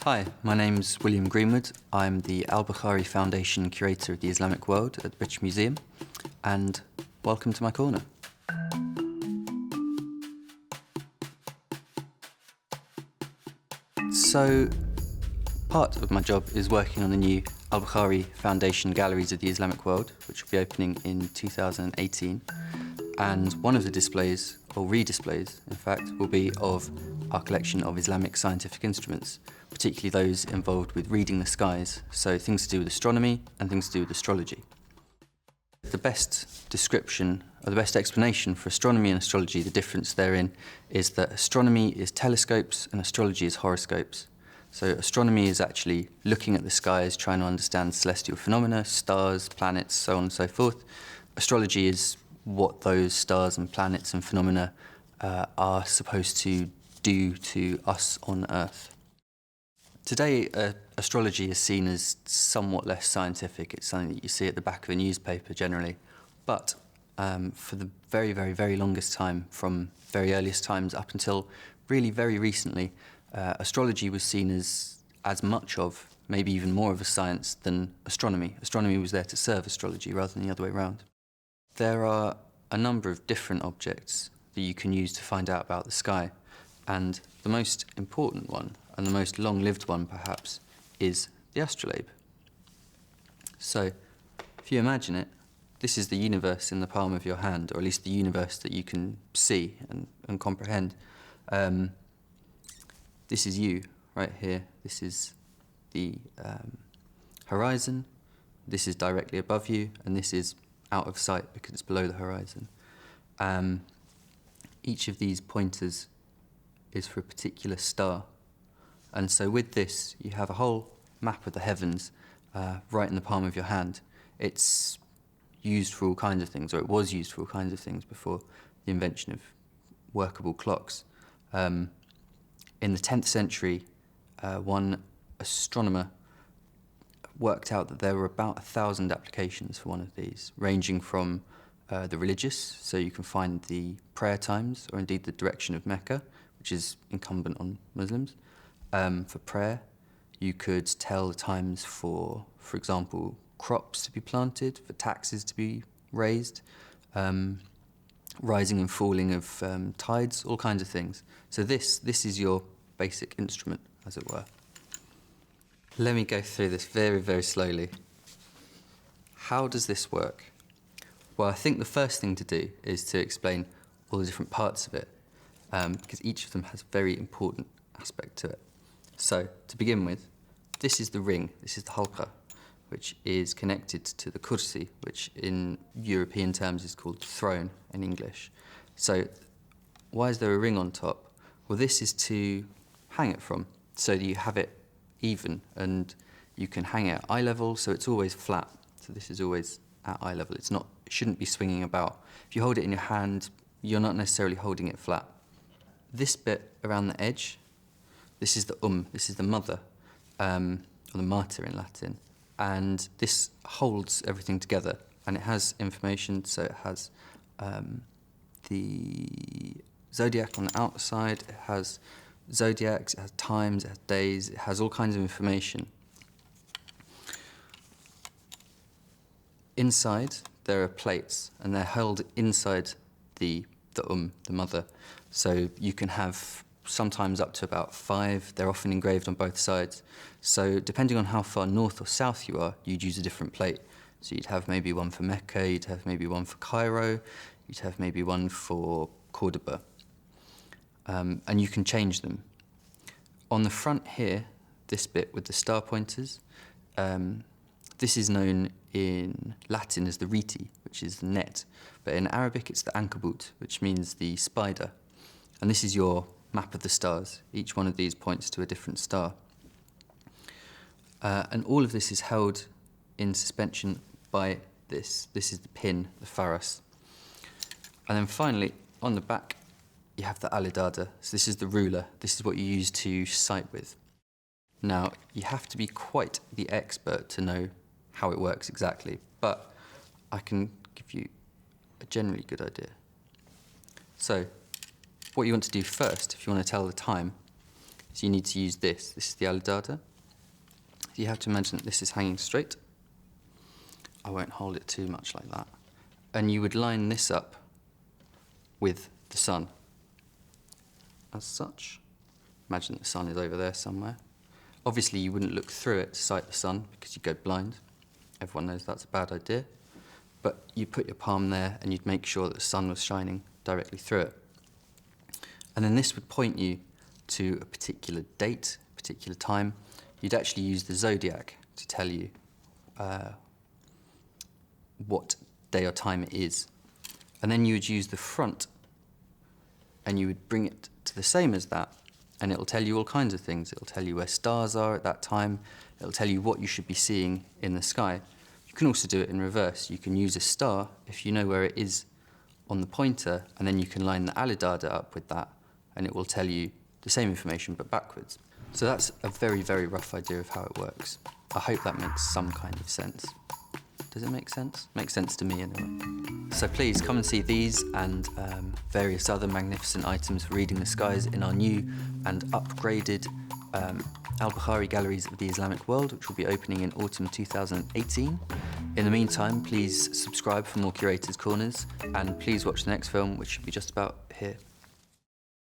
Hi, my name's William Greenwood. I'm the Al-Bukhari Foundation Curator of the Islamic World at the British Museum, and welcome to my corner. So, part of my job is working on the new Al-Bukhari Foundation Galleries of the Islamic World, which will be opening in 2018. And one of the displays, or redisplays in fact, will be of our collection of Islamic scientific instruments, particularly those involved with reading the skies, so things to do with astronomy and things to do with astrology. The best description, or the best explanation for astronomy and astrology, the difference therein, is that astronomy is telescopes and astrology is horoscopes. So astronomy is actually looking at the skies, trying to understand celestial phenomena, stars, planets, so on and so forth. Astrology is what those stars and planets and phenomena are supposed to do to us on Earth. Today, astrology is seen as somewhat less scientific. It's something that you see at the back of a newspaper generally. But for the very, very, very longest time, from very earliest times up until really very recently, astrology was seen as much of, maybe even more of a science than astronomy. Astronomy was there to serve astrology rather than the other way around. There are a number of different objects that you can use to find out about the sky, and the most important one, and the most long-lived one perhaps, is the astrolabe. So, if you imagine it, this is the universe in the palm of your hand, or at least the universe that you can see and comprehend. This is you, right here. This is the horizon, this is directly above you, and this is out of sight because it's below the horizon. Each of these pointers is for a particular star. And so with this, you have a whole map of the heavens right in the palm of your hand. It's used for all kinds of things, or it was used for all kinds of things before the invention of workable clocks. In the 10th century, one astronomer worked out that there were about 1,000 applications for one of these, ranging from the religious, so you can find the prayer times, or indeed the direction of Mecca, which is incumbent on Muslims. For prayer, you could tell the times for example, crops to be planted, for taxes to be raised, rising and falling of tides, all kinds of things. So this is your basic instrument, as it were. Let me go through this very, very slowly. How does this work? Well, I think the first thing to do is to explain all the different parts of it, because each of them has a very important aspect to it. So, to begin with, this is the ring, this is the halqa, which is connected to the kursi, which in European terms is called throne in English. So, why is there a ring on top? Well, this is to hang it from, so that you have it even, and you can hang it at eye level, so it's always flat. So this is always at eye level. It shouldn't be swinging about. If you hold it in your hand, you're not necessarily holding it flat. This bit around the edge, this is the this is the mother, or the mater in Latin, and this holds everything together, and it has information, so it has the zodiac on the outside, it has zodiacs, it has times, it has days, it has all kinds of information. Inside, there are plates, and they're held inside the mother. So you can have sometimes up to about 5. They're often engraved on both sides. So depending on how far north or south you are, you'd use a different plate. So you'd have maybe one for Mecca, you'd have maybe one for Cairo, you'd have maybe one for Cordoba. And you can change them. On the front here, this bit with the star pointers, this is known in Latin as the reti, which is the net, but in Arabic it's the ankabut, which means the spider. And this is your map of the stars. Each one of these points to a different star. And all of this is held in suspension by this. This is the pin, the faras. And then finally, on the back, you have the alidada. So this is the ruler. This is what you use to sight with. Now, you have to be quite the expert to know how it works exactly, but I can give you a generally good idea. So, what you want to do first, if you want to tell the time, So you need to use this. This is the alidada. You have to imagine that this is hanging straight. I won't hold it too much like that. And you would line this up with the sun. As such. Imagine the sun is over there somewhere. Obviously you wouldn't look through it to sight the sun because you'd go blind. Everyone knows that's a bad idea. But you put your palm there and you'd make sure that the sun was shining directly through it. And then this would point you to a particular date, a particular time. You'd actually use the zodiac to tell you what day or time it is. And then you would use the front and you would bring it to the same as that, and it'll tell you all kinds of things. It'll tell you where stars are at that time. It'll tell you what you should be seeing in the sky. You can also do it in reverse. You can use a star if you know where it is on the pointer, and then you can line the alidada up with that, and it will tell you the same information but backwards. So that's a very, very rough idea of how it works. I hope that makes some kind of sense. Does it make sense? Makes sense to me anyway. So please come and see these and various other magnificent items for reading the skies in our new and upgraded Al-Bukhari Galleries of the Islamic World, which will be opening in autumn 2018. In the meantime, please subscribe for more Curator's Corners, and please watch the next film, which should be just about here.